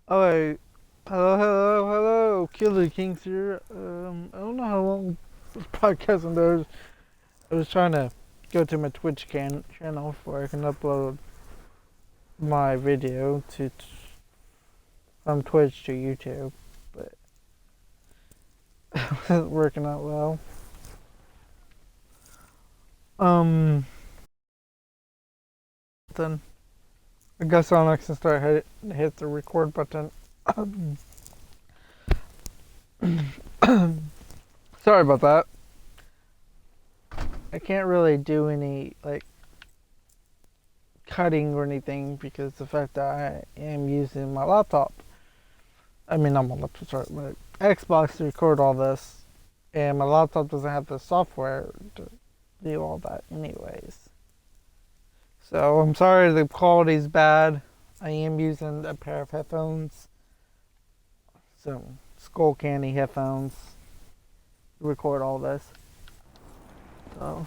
Oh, wait. Hello. Killer Kings here. I don't know how long this podcast goes. I was trying to go to my Twitch channel where I can upload my video from Twitch to YouTube, but it wasn't working out well. Um, then I guess I'll next start hit the record button. Sorry about that. I can't really do any cutting or anything because the fact that I am using my laptop. I mean, not my laptop, sorry, my Xbox to record all this, and my laptop doesn't have the software to do all that, anyways. So I'm sorry the quality's bad. I am using a pair of headphones, some Skull Candy headphones, to record all this. So.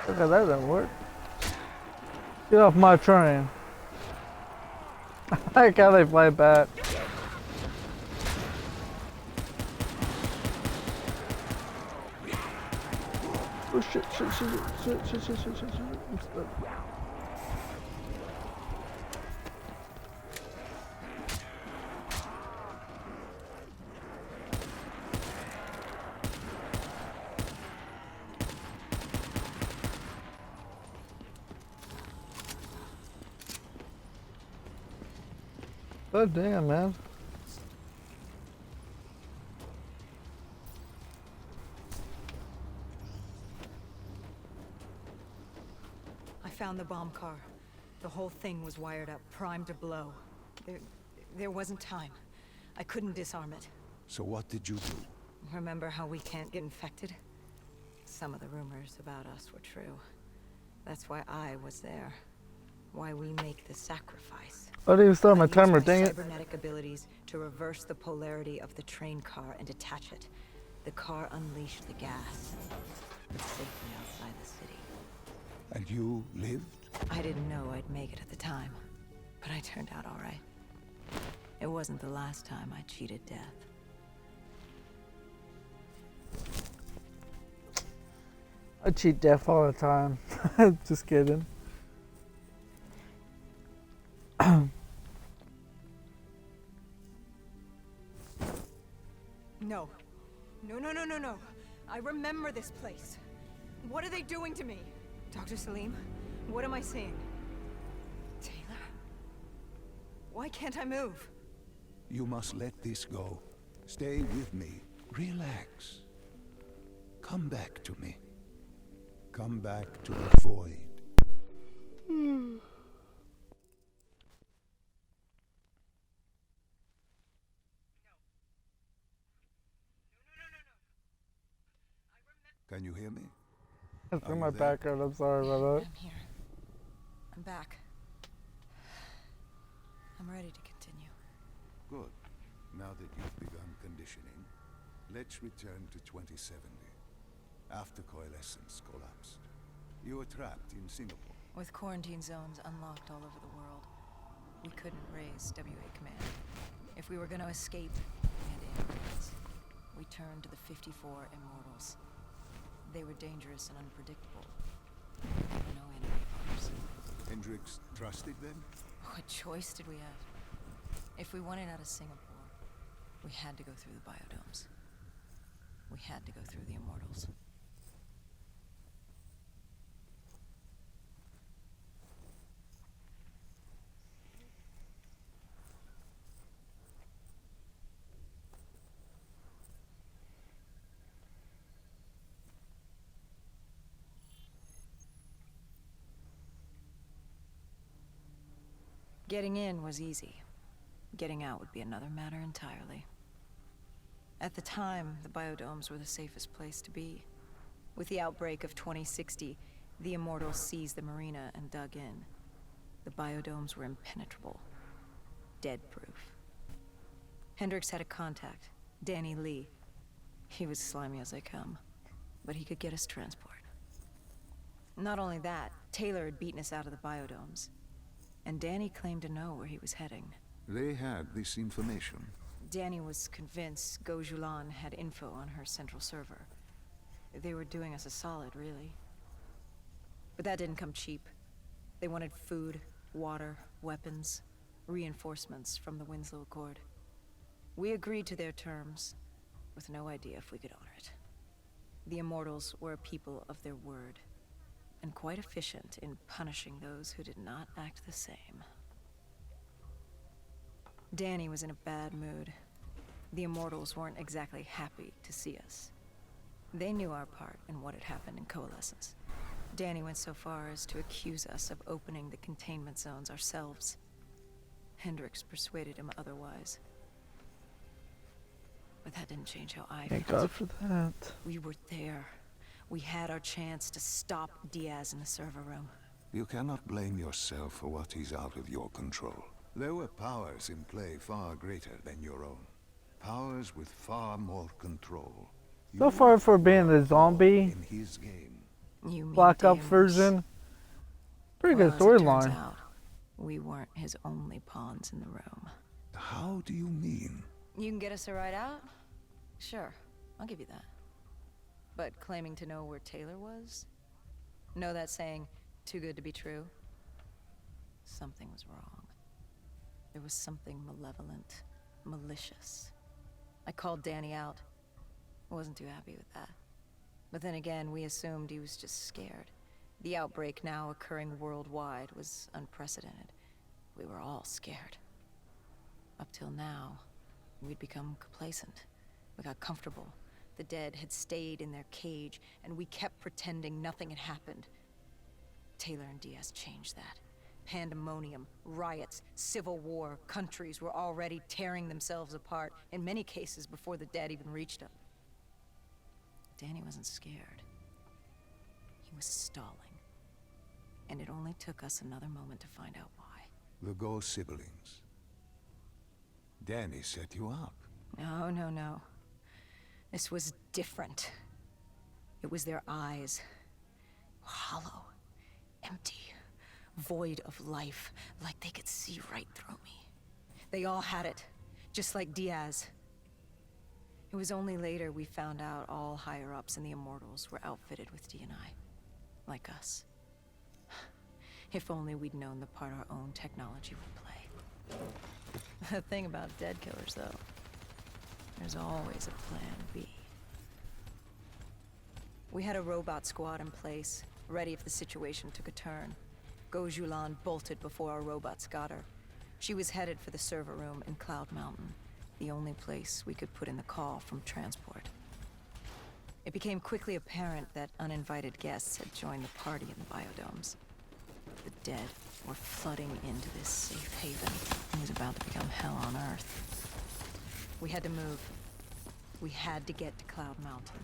Look at that, doesn't work. Get off my train. I like how they play back. Oh shit. I'm stuck. God damn, man. I found the bomb car. The whole thing was wired up, primed to blow. There wasn't time. I couldn't disarm it. So what did you do? Remember how we can't get infected? Some of the rumors about us were true. That's why I was there. Why we make the sacrifice. I didn't start my I used timer, dang it. cybernetic abilities to reverse the polarity of the train car and detach it. The car unleashed the gas. It's safely outside the city. And you lived? I didn't know I'd make it at the time, but I turned out all right. It wasn't the last time I cheated death. I cheat death all the time. Just kidding. No. No. I remember this place. What are they doing to me? Dr. Salim, what am I seeing? Taylor? Why can't I move? You must let this go. Stay with me. Relax. Come back to me. Come back to the void. Can you hear me? That's Are in you my there? background, I'm sorry about that. I'm here. I'm back. I'm ready to continue. Good. Now that you've begun conditioning, let's return to 2070. After Coalescence collapsed. You were trapped in Singapore. With quarantine zones unlocked all over the world, we couldn't raise WA command. If we were going to escape, we had immigrants. We turned to the 54 Immortals. They were dangerous and unpredictable. There were no enemy bombs. Hendricks trusted them? What choice did we have? If we wanted out of Singapore, we had to go through the biodomes. We had to go through the Immortals. Getting in was easy. Getting out would be another matter entirely. At the time, the biodomes were the safest place to be. With the outbreak of 2060, the Immortals seized the marina and dug in. The biodomes were impenetrable. Dead-proof. Hendricks had a contact, Danny Lee. He was slimy as they come, but he could get us transport. Not only that, Taylor had beaten us out of the biodomes. And Danny claimed to know where he was heading. They had this information. Danny was convinced Gojulan had info on her central server. They were doing us a solid, really. But that didn't come cheap. They wanted food, water, weapons, reinforcements from the Winslow Accord. We agreed to their terms, with no idea if we could honor it. The Immortals were a people of their word, and quite efficient in punishing those who did not act the same. Danny was in a bad mood. The Immortals weren't exactly happy to see us. They knew our part in what had happened in Coalescence. Danny went so far as to accuse us of opening the containment zones ourselves. Hendricks persuaded him otherwise. But that didn't change how I Thank felt. God for that. We were there. We had our chance to stop Diaz in the server room. You cannot blame yourself for what is out of your control. There were powers in play far greater than your own. Powers with far more control. So far for being a zombie in his game. You mean Black Ops Deimos? version, pretty Well, good as it turns storyline. out, we weren't his only pawns in the room. How do you mean? You can get us a ride out? Sure, I'll give you that. But claiming to know where Taylor was? Know that saying, too good to be true? Something was wrong. There was something malevolent, malicious. I called Danny out. Wasn't too happy with that. But then again, we assumed he was just scared. The outbreak now occurring worldwide was unprecedented. We were all scared. Up till now, we'd become complacent. We got comfortable. The dead had stayed in their cage, and we kept pretending nothing had happened. Taylor and Diaz changed that. Pandemonium, riots, civil war, countries were already tearing themselves apart, in many cases before the dead even reached them. Danny wasn't scared. He was stalling. And it only took us another moment to find out why. The Ghost siblings. Danny set you up. No, no, no. This was different. It was their eyes. Hollow. Empty. Void of life. Like they could see right through me. They all had it. Just like Diaz. It was only later we found out all higher-ups in the Immortals were outfitted with D&I. Like us. If only we'd known the part our own technology would play. The thing about dead killers, though, there's always a plan B. We had a robot squad in place, ready if the situation took a turn. Gojulan bolted before our robots got her. She was headed for the server room in Cloud Mountain, the only place we could put in the call from transport. It became quickly apparent that uninvited guests had joined the party in the biodomes. The dead were flooding into this safe haven. It was about to become hell on Earth. We had to move. We had to get to Cloud Mountain.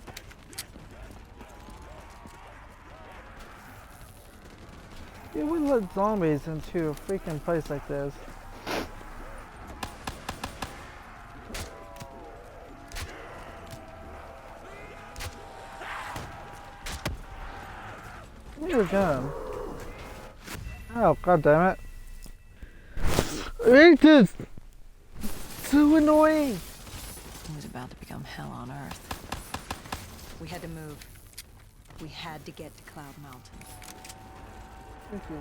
You would let zombies into a freaking place like this. Give me your gun. Oh, god damn it. I hate this! So annoying! It was about to become hell on Earth. We had to move. We had to get to Cloud Mountain. Thank you.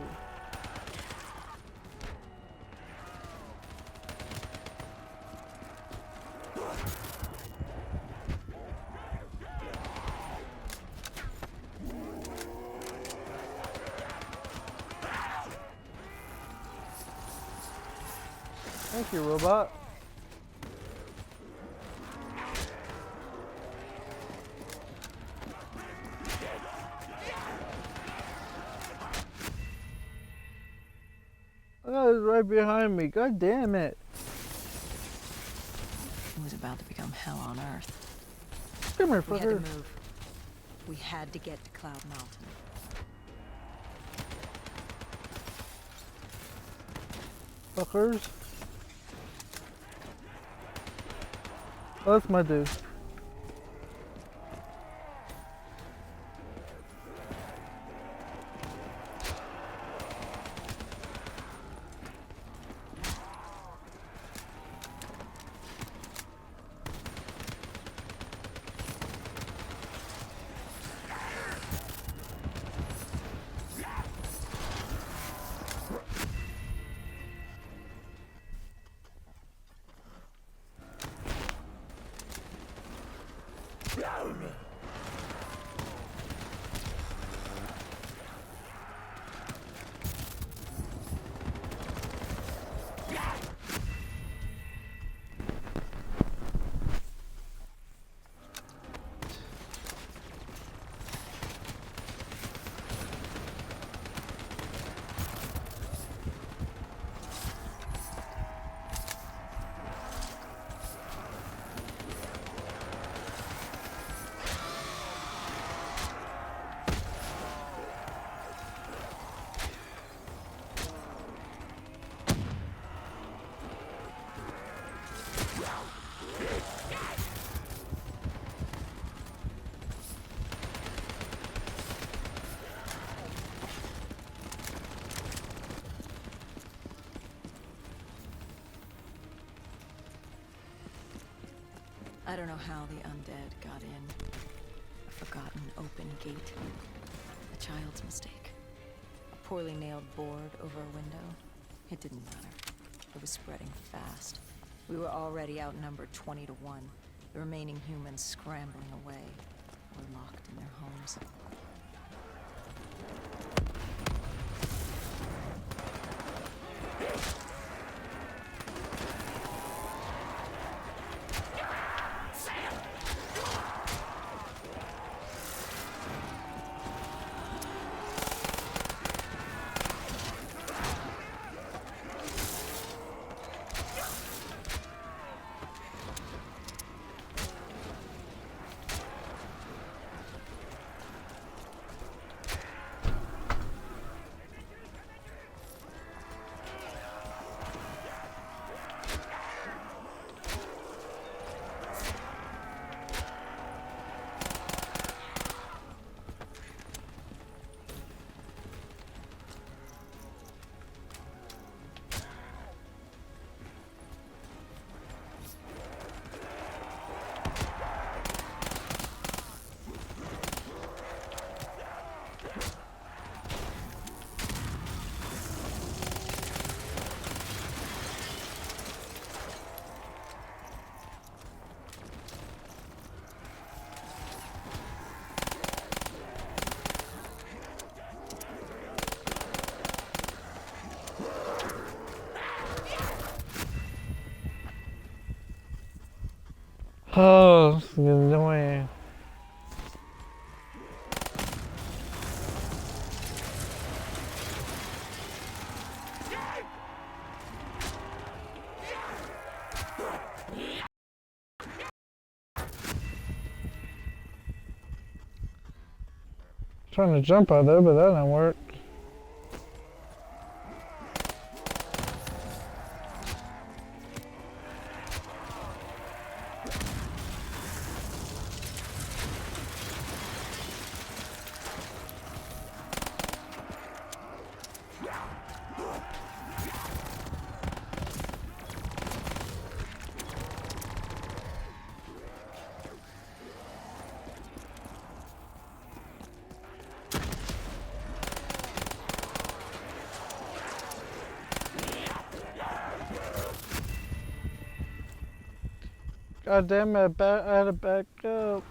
Thank you, robot. Oh, it's right behind me. God damn it. It was about to become hell on Earth. Come here, We had to fucker. move. We had to get to Cloud Mountain. Fuckers. Oh, that's my dude. I don't know how the undead got in. A forgotten open gate. A child's mistake. A poorly nailed board over a window. It didn't matter. It was spreading fast. We were already outnumbered 20 to 1. The remaining humans scrambling away or locked in their homes. Oh, this is annoying. Trying to jump out there, but that didn't work. God damn it, I had to back up.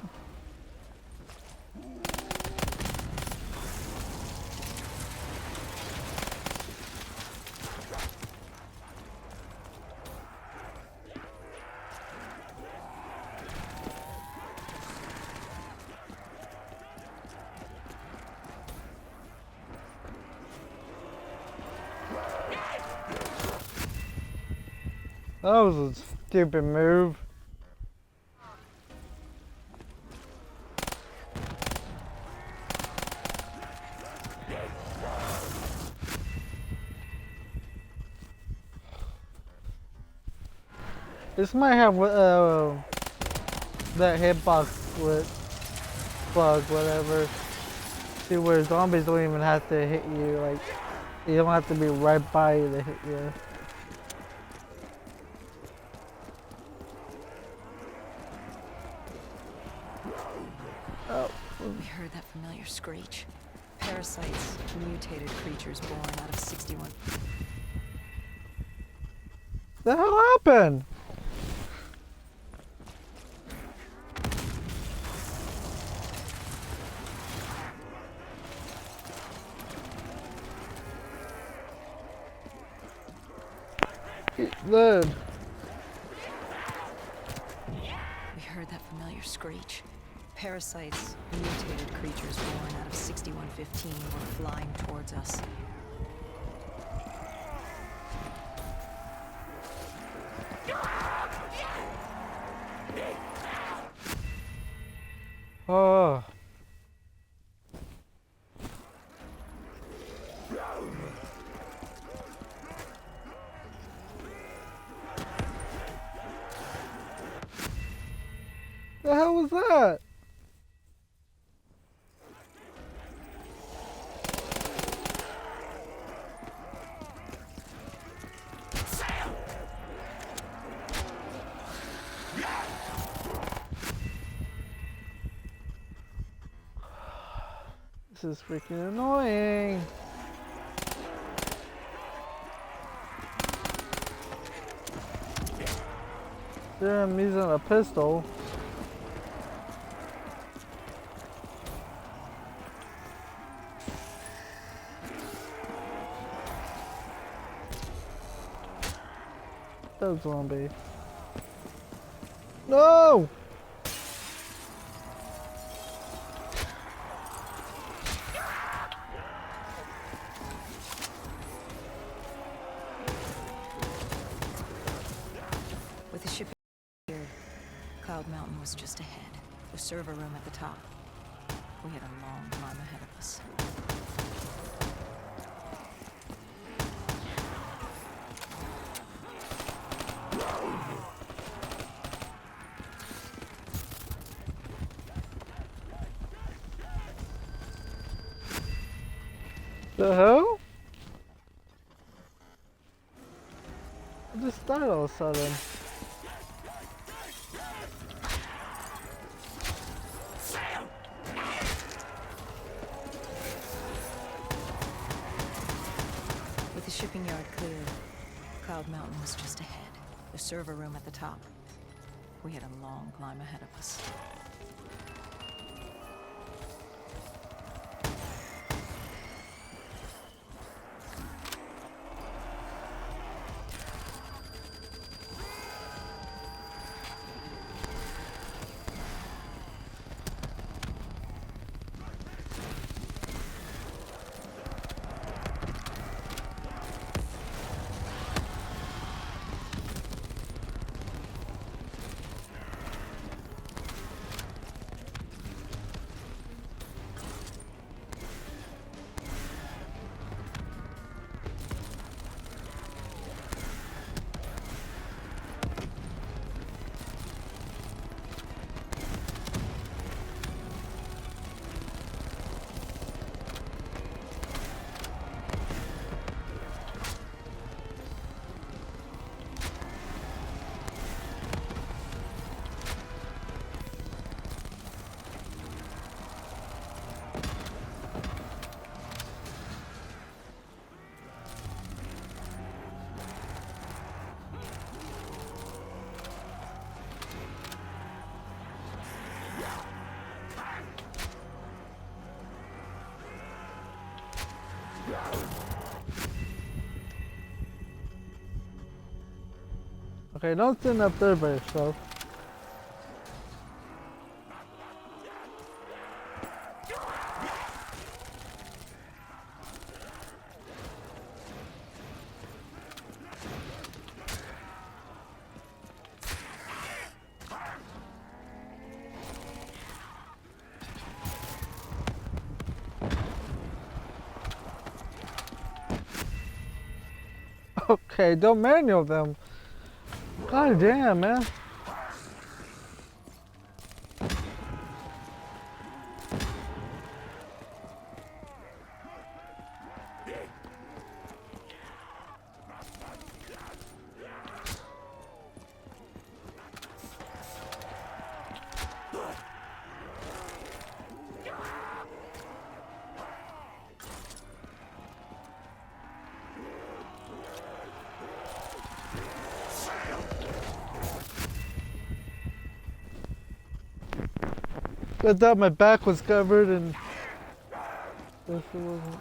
That was a stupid move. This might have that hitbox with bug, whatever. See, where zombies don't even have to hit you, like, you don't have to be right by you to hit you. Oh. We heard that familiar screech. Parasites, mutated creatures born out of 61. The hell happened? Good. We heard that familiar screech. Parasites, mutated creatures born out of 6115 were flying towards us. Oh. The hell was that? This is freaking annoying. There I'm using a pistol. That zombie. No! With the ship cleared, Cloud Mountain was just ahead. The server room at the top. We had a long climb ahead of us. The hell? I just died all of a sudden. With the shipping yard cleared, Cloud Mountain was just ahead. The server room at the top. We had a long climb ahead of us. Okay, don't stand up there by yourself. Okay, don't manual them. God damn, man. I thought my back was covered and guess it wasn't.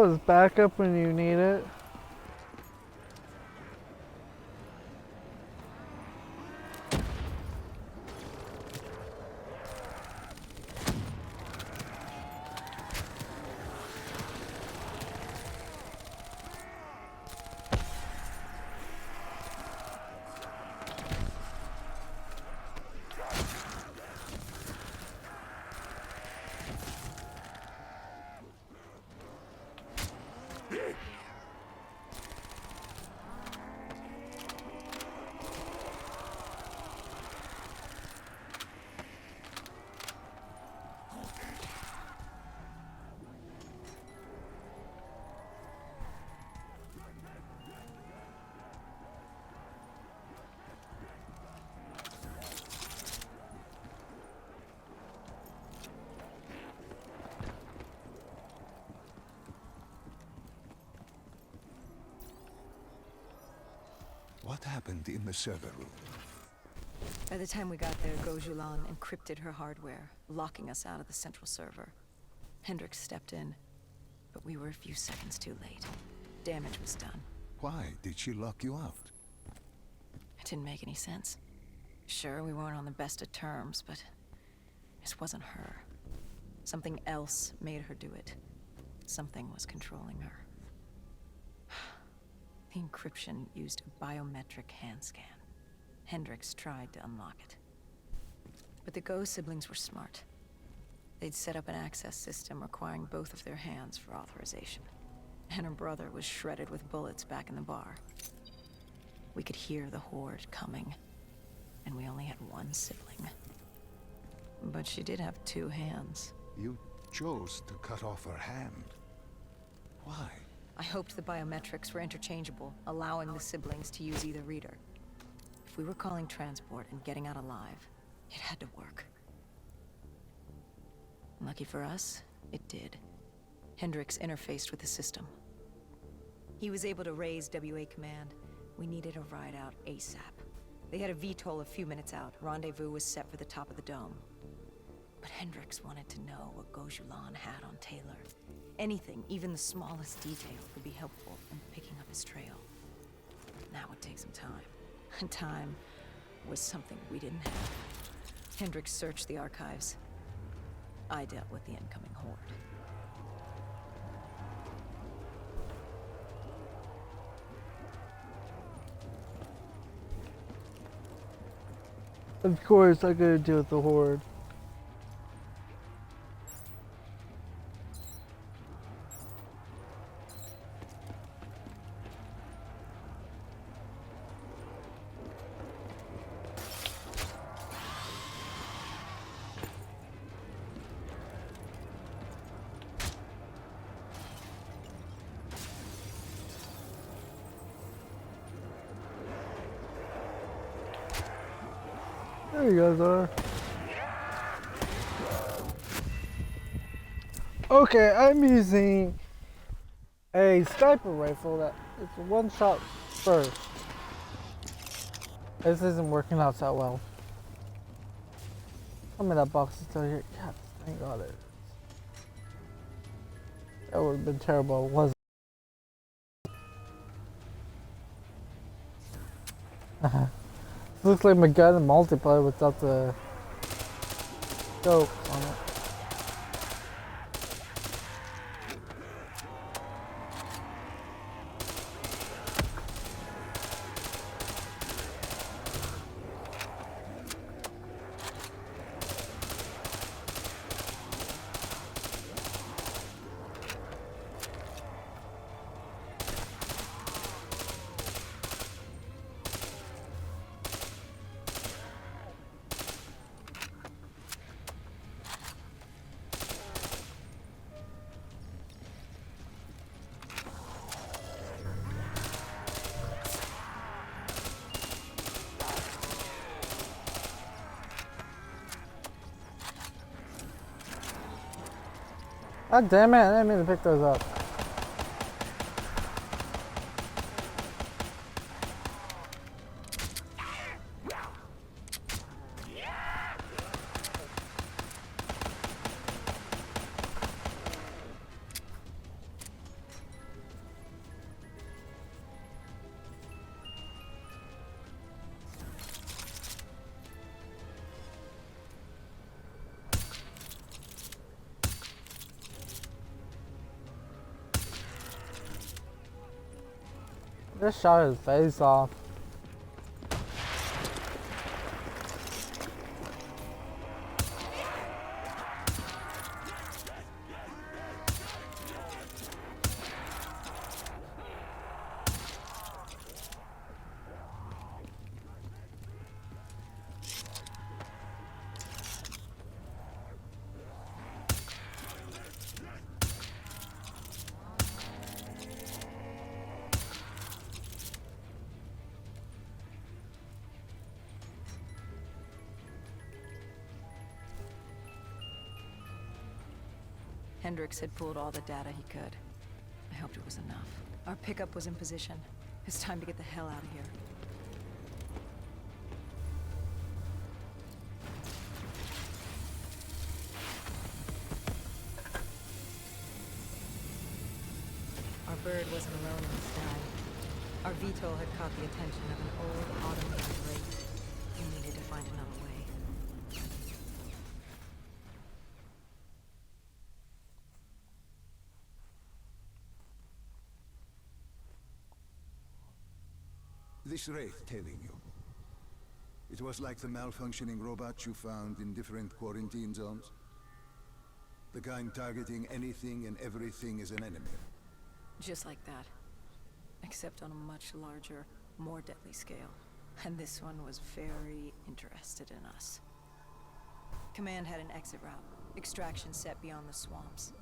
is backup when you need it. What happened in the server room? By the time we got there, Gojulan encrypted her hardware, locking us out of the central server. Hendricks stepped in, but we were a few seconds too late. Damage was done. Why did she lock you out? It didn't make any sense. Sure, we weren't on the best of terms, but this wasn't her. Something else made her do it. Something was controlling her. The encryption used a biometric hand scan. Hendricks tried to unlock it. But the Go siblings were smart. They'd set up an access system requiring both of their hands for authorization. And her brother was shredded with bullets back in the bar. We could hear the horde coming, and we only had one sibling. But she did have two hands. You chose to cut off her hand. Why? I hoped the biometrics were interchangeable, allowing the siblings to use either reader. If we were calling transport and getting out alive, it had to work. Lucky for us, it did. Hendricks interfaced with the system. He was able to raise WA command. We needed a ride out ASAP. They had a VTOL a few minutes out. Rendezvous was set for the top of the dome. But Hendricks wanted to know what Gojulan had on Taylor. Anything, even the smallest detail, could be helpful in picking up his trail. That would take some time. And time was something we didn't have. Hendricks searched the archives. I dealt with the incoming horde. Of course, I gotta deal with the horde. There you guys are. Okay, I'm using a sniper rifle that it's a one-shot burst. This isn't working out so well. Tell me that box is still here. Yes, thank God it is. That would have been terrible, wasn't it? Looks like my gun in multiplayer without the scope on it. God damn it, I didn't mean to pick those up. Just shot his face off. Hendricks had pulled all the data he could. I hoped it was enough. Our pickup was in position. It's time to get the hell out of here. Our bird wasn't alone in the sky. Our VTOL had caught the attention of an old automated wraith. We needed to find another way. This wraith telling you. It was like the malfunctioning robots you found in different quarantine zones. The kind targeting anything and everything as an enemy. Just like that. Except on a much larger, more deadly scale. And this one was very interested in us. Command had an exit route. Extraction set beyond the swamps.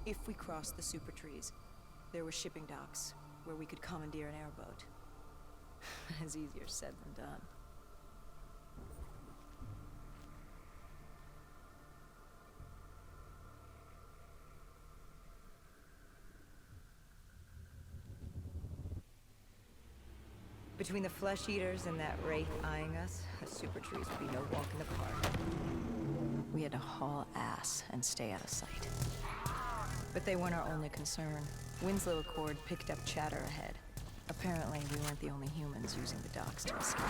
If we crossed the super trees, there were shipping docks where we could commandeer an airboat. It's easier said than done. Between the flesh eaters and that wraith eyeing us, the super trees would be no walk in the park. We had to haul ass and stay out of sight. But they weren't our only concern. Winslow Accord picked up chatter ahead. Apparently, we weren't the only humans using the docks to escape.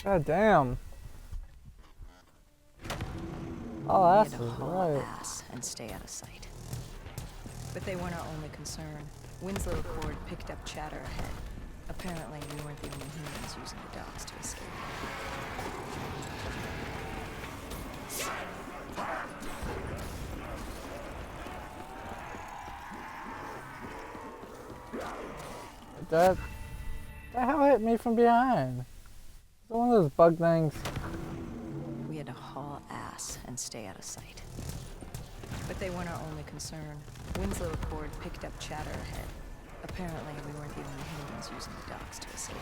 God damn. Oh, We that's had to haul right. ass and stay out of sight. But they weren't our only concern. Winslow Accord picked up chatter ahead. Apparently, we weren't the only humans using the docks to escape. That the hell hit me from behind? Is it one of those bug things? We had to haul ass and stay out of sight. But they weren't our only concern. Winslow Accord picked up chatter ahead. Apparently, we weren't the only humans using the docks to escape.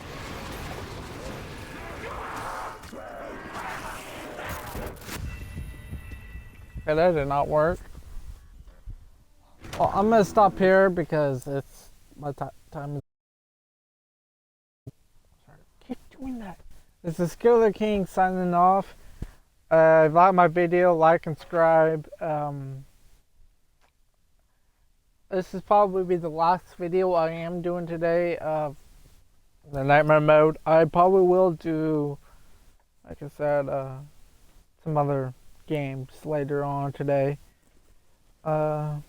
Okay, that did not work. Well, I'm gonna stop here because it's my time is. Sorry, keep doing that. This is Skiller King signing off. If you like my video, like and subscribe. This is probably be the last video I am doing today of the Nightmare mode. I probably will do, like I said, some other games later on today. So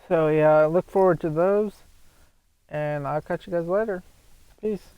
yeah, I look forward to those, and I'll catch you guys later. Peace.